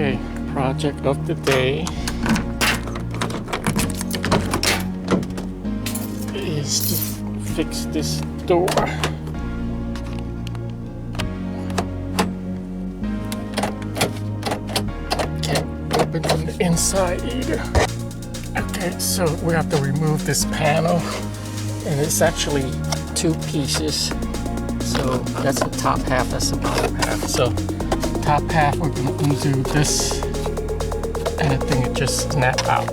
Okay, project of the day is to fix this door. Can't open from the inside either. Okay, so we have to remove this panel, and it's actually two pieces. So that's the top half, that's the bottom half. So top half, we're gonna undo this, and I think it just snapped out.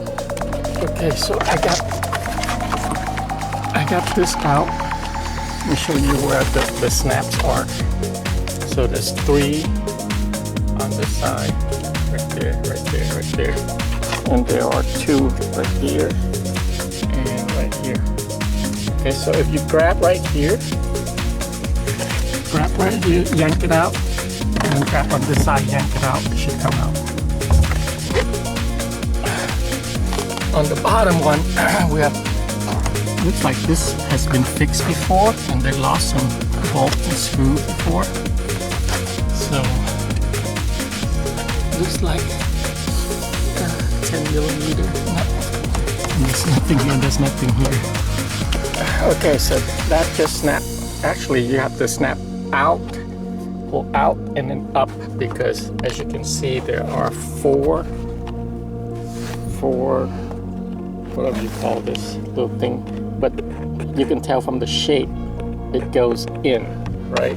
Okay, so I got this out. Let me show you where the snaps are. So there's 3 on this side, right there, right there, right there. And there are 2 right here and right here. Okay, so if you grab right here, yank it out, and grab on this side, yank it out, it should come out. On the bottom one, we have, looks like this has been fixed before, and they lost some bolts and screws before. So, looks like 10 millimeter. There's nothing here, there's nothing here. Okay, so that just snapped. Actually, you have to snap out, pull out, and then up, because as you can see, there are four, whatever you call this little thing, but you can tell from the shape, it goes in, right?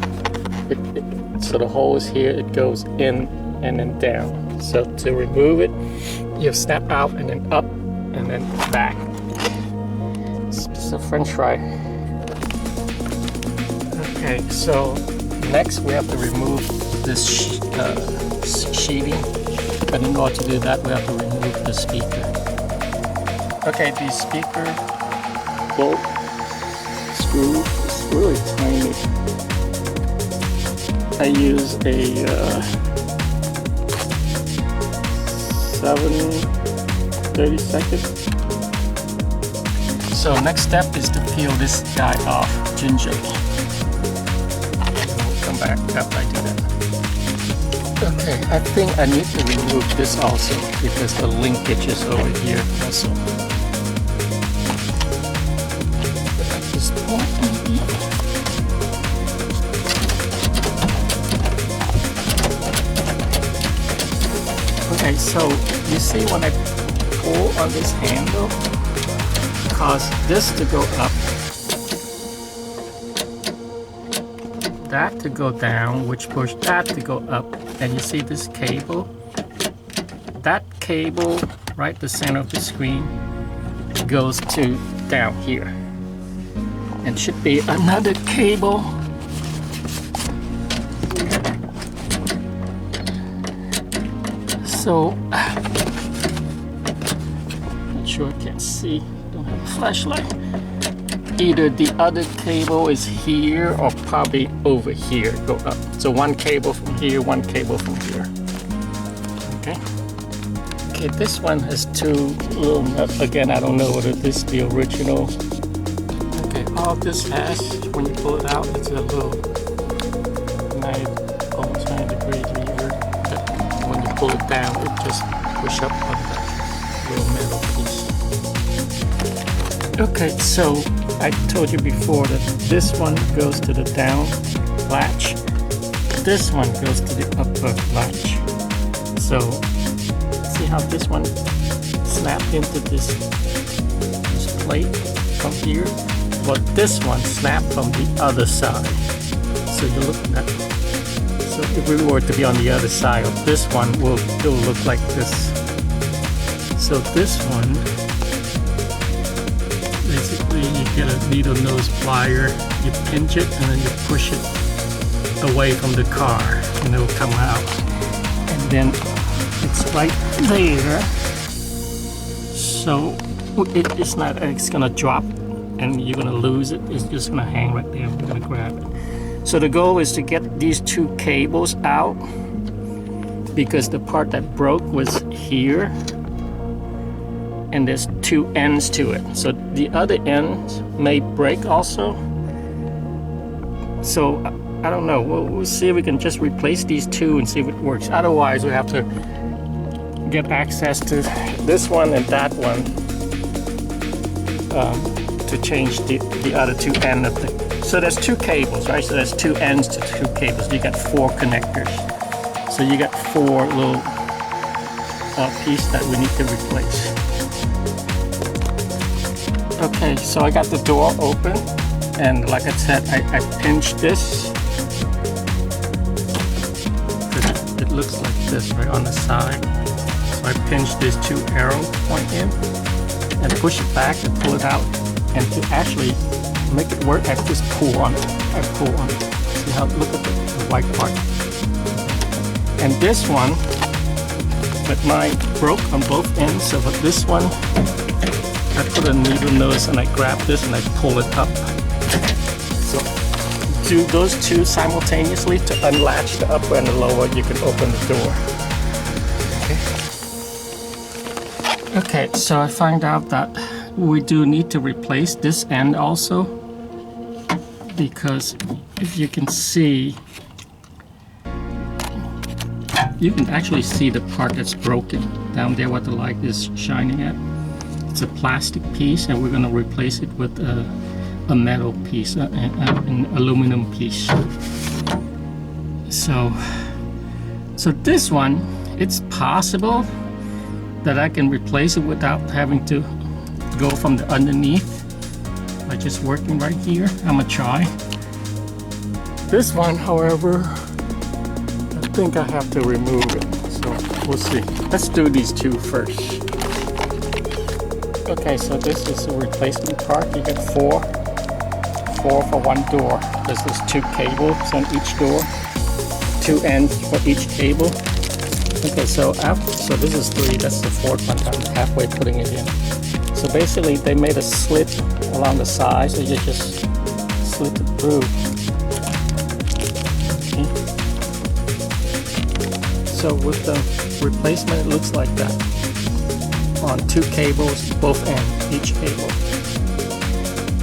So the hole is here, it goes in and then down. So to remove it, you snap out and then up and then back. It's just a french fry. Okay, so next we have to remove this sheeting, but in order to do that, we have to remove the speaker. Okay, the speaker bolt screw is really tiny. I use a 7/32. So next step is to peel this guy off gingerly. We'll come back after I do that. Okay, I think I need to remove this also, because the linkage is over here also. At this point, maybe. Okay, so you see when I pull on this handle, cause this to go up, that to go down, which push that to go up, and you see this cable, that cable right the center of the screen goes to down here, and should be another cable so not sure I can see, don't have a flashlight. Either the other cable is here or probably over here, go up. So one cable from here, one cable from here. Okay. Okay, this one has 2 little nuts. Again, I don't know whether this is the original. Okay, all this has, when you pull it out, it's a little almost 90-degree lever. That when you pull it down, it just push up on that little metal piece. Okay, so I told you before that this one goes to the down latch, this one goes to the upper latch. So see how this one snapped into this plate from here? Well, this one snapped from the other side. So you're looking at, so if we were to be on the other side of this one, it will look like this. So this one, basically you get a needle nose plier, you pinch it and then you push it away from the car and it will come out. And then it's right there. So it's gonna drop and you're gonna lose it. It's just gonna hang right there. We're gonna grab it. So the goal is to get these 2 cables out, because the part that broke was here. And there's 2 ends to it, so the other ends may break also. So I don't know, we'll see if we can just replace these 2 and see if it works. Otherwise we have to get access to this one and that one to change the other two ends of the. So there's two cables, right? So there's two ends to two cables. You got 4 connectors. So you got 4 little pieces that we need to replace. Okay, so I got the door open, and like I said, I pinched this. It looks like this right on the side. So I pinch this 2 arrow point in and push it back and pull it out. And to actually make it work, I just pull on it. I pull on it. See how, look at the white part. And this one, but mine broke on both ends. So for this one, I put a needle nose and I grab this and I pull it up. So do those two simultaneously to unlatch the upper and the lower. You can open the door. Okay, so I find out that we do need to replace this end also, because if you can see, you can actually see the part that's broken down there, what the light is shining at. It's a plastic piece, and we're going to replace it with a metal piece, an aluminum piece. So this one, it's possible that I can replace it without having to go from the underneath by just working right here. I'm gonna try. This one, however, I think I have to remove it, so we'll see. Let's do these two first. Okay, so this is a replacement part. You get 4 for one door. There's 2 cables on each door, 2 ends for each cable. Okay, so this is 3. That's the 4th one. I'm halfway putting it in. So basically, they made a slit along the side, so you just slit it through. Okay. So with the replacement, it looks like that. On 2 cables, both ends, each cable.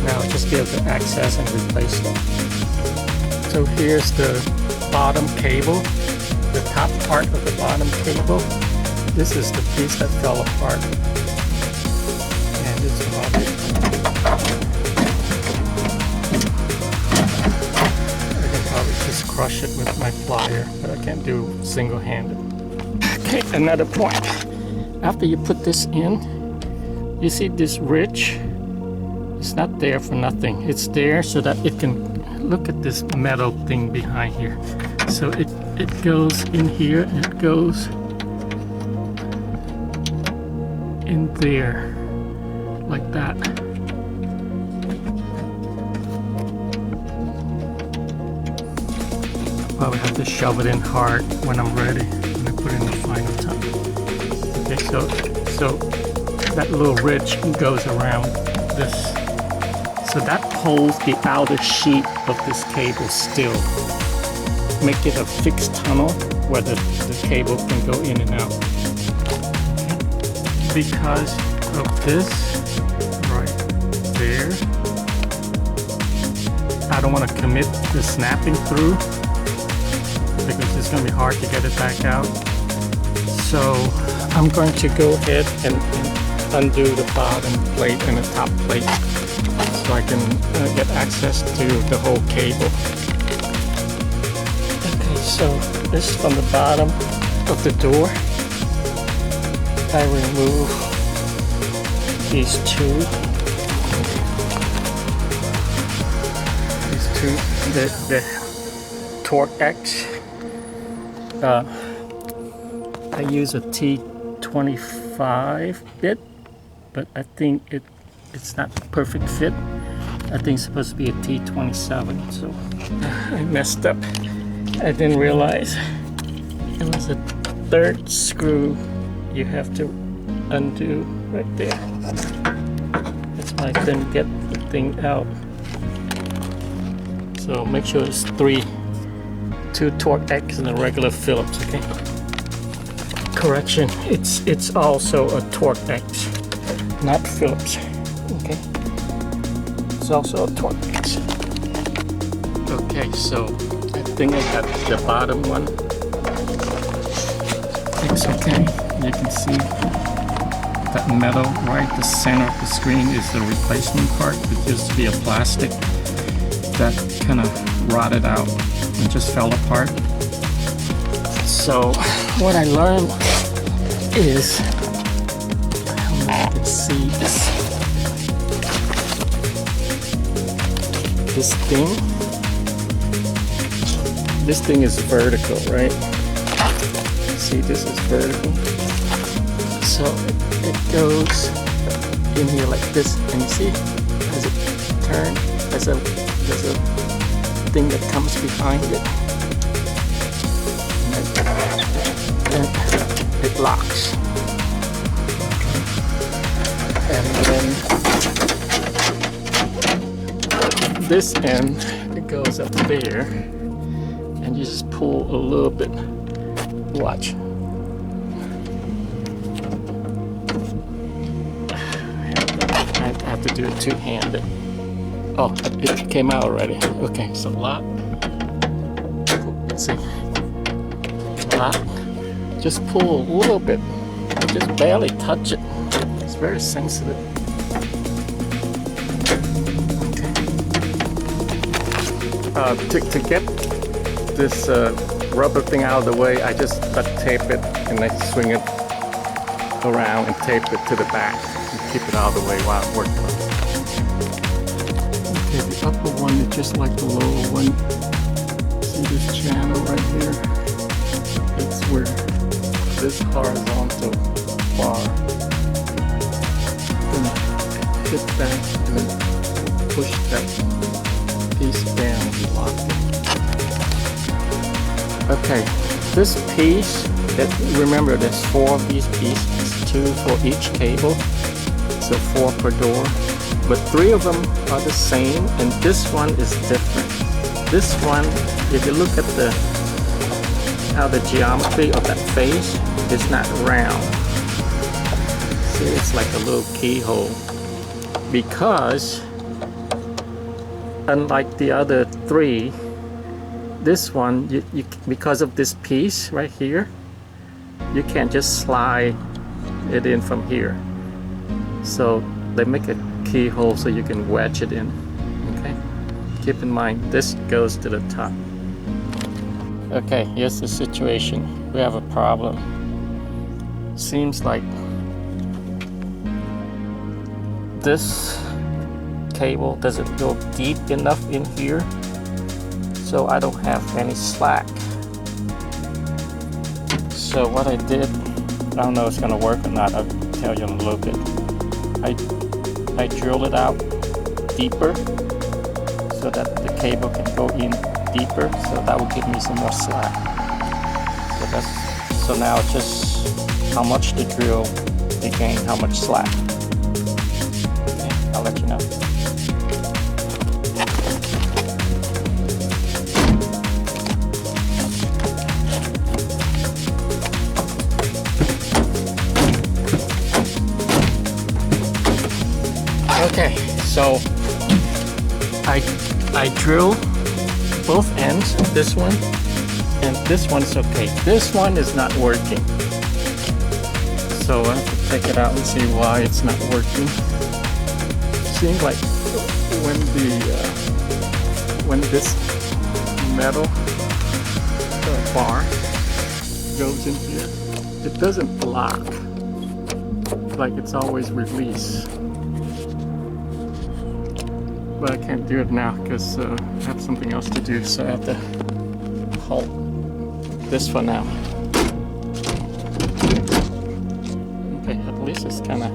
Now just give the access and replace them. So here's the bottom cable, the top part of the bottom cable. This is the piece that fell apart. And it's about it. I can probably just crush it with my plier, but I can't do single-handed. Okay, another point. After you put this in, you see this ridge? It's not there for nothing. It's there so that it can, look at this metal thing behind here. So it goes in here and it goes in there, like that. Probably have to shove it in hard when I'm ready, when I put in the final time. Okay, so that little ridge goes around this. So that holds the outer sheet of this cable still. Make it a fixed tunnel where the cable can go in and out. Okay. Because of this right there, I don't want to commit the snapping through because it's going to be hard to get it back out. So I'm going to go ahead and undo the bottom plate and the top plate, so I can get access to the whole cable. Okay, so this is from the bottom of the door. I remove these two, the Torque X. I use a T25 bit, but I think it's not a perfect fit. I think it's supposed to be a T27, so I messed up. I didn't realize it was a 3rd screw you have to undo right there. That's why I couldn't get the thing out. So make sure it's 2 Torque X and a regular Phillips, okay? Correction, it's also a Torque X, not Phillips, okay? It's also a Torque X. Okay, so I think I got the bottom one. It's okay. You can see that metal right at the center of the screen is the replacement part. It used to be a plastic that kind of rotted out and just fell apart. So what I learned is, I don't know if you can see this thing. This thing is vertical, right? See, this is vertical. So it goes in here like this, and you see as it turns, there's a thing that comes behind it, and it locks. And then this end, it goes up there, and you just pull a little bit. Watch. I have to do it two-handed. Oh, it came out already. Okay, so lock. Let's see. Lock. Just pull a little bit. Just barely touch it. It's very sensitive. Okay. To get this rubber thing out of the way, I just tape it and I swing it around and tape it to the back and keep it out of the way while I'm working on it. Okay, the upper one is just like the lower one. See this channel right here? It's where this horizontal bar, then hit that and then push that piece down and lock it. Okay, this piece, remember there's 4 of these pieces, 2 for each cable, so 4 per door, but 3 of them are the same, and this one is different. This one, if you look at how the geometry of that face is not round. See, it's like a little keyhole, because unlike the other 3, this one, you because of this piece right here, you can't just slide it in from here. So they make a keyhole so you can wedge it in. Okay, keep in mind this goes to the top. Okay, here's the situation. We have a problem. Seems like this cable doesn't go deep enough in here, so I don't have any slack. So what I did, I don't know if it's gonna work or not, I'll tell you in a little bit. I drilled it out deeper so that the cable can go in deeper, so that will give me some more slack. So now it's just how much to drill to gain how much slack. Okay, I'll let you know. Okay, so I drill both ends, this one and this one's okay. This one is not working, so I have to take it out and see why it's not working. Seems like when this metal bar goes in here, it doesn't lock, like it's always released. But I can't do it now because I have something else to do, so I have to halt this for now. Okay, at least it's kind of...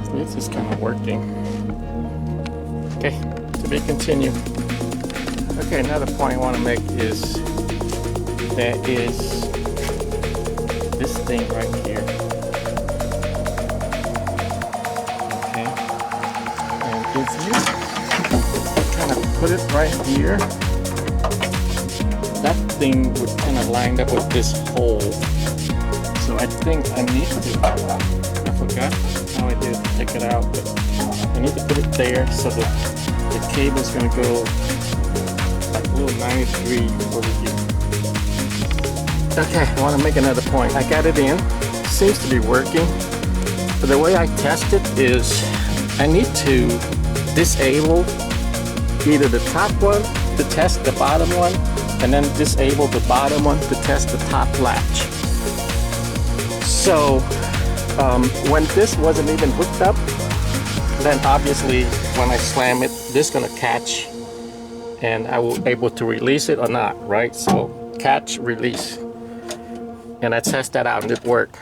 At least it's kind of working. Okay, to be continued. Okay, another point I want to make is there is this thing right here. If you kind of put it right here, that thing would kind of line up with this hole. So I think I need to, I forgot how I did to take it out, but I need to put it there so that the cable's going to go a little 93 over here. Okay, I want to make another point. I got it in. Seems to be working. But the way I test it is I need to disable either the top one to test the bottom one, and then disable the bottom one to test the top latch. So when this wasn't even hooked up, then obviously when I slam it, this is gonna catch and I will be able to release it or not, right? So catch, release. And I test that out and it worked.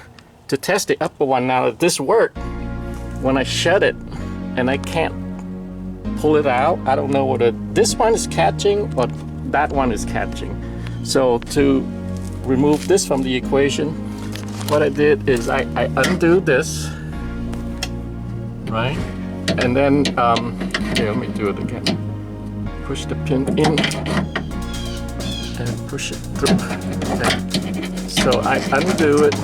To test the upper one now, if this worked, when I shut it and I can't pull it out, I don't know whether this one is catching or that one is catching. So to remove this from the equation, what I did is I undo this, right? And then, here, let me do it again. Push the pin in and push it through. Okay. So I undo it.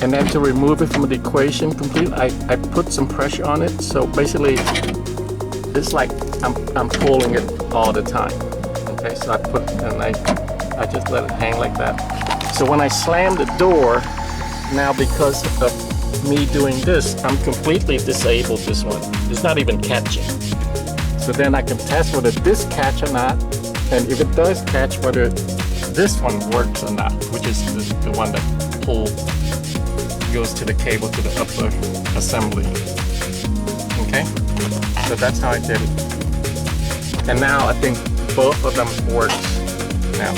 And then to remove it from the equation completely, I put some pressure on it. So basically, it's like I'm pulling it all the time. Okay, so I put, and I just let it hang like that. So when I slam the door, now because of me doing this, I'm completely disabled this one. It's not even catching. So then I can test whether this catch or not, and if it does catch, whether this one works or not, which is the one that goes to the cable to the upper assembly. Okay, so that's how I did it. And now I think both of them works now.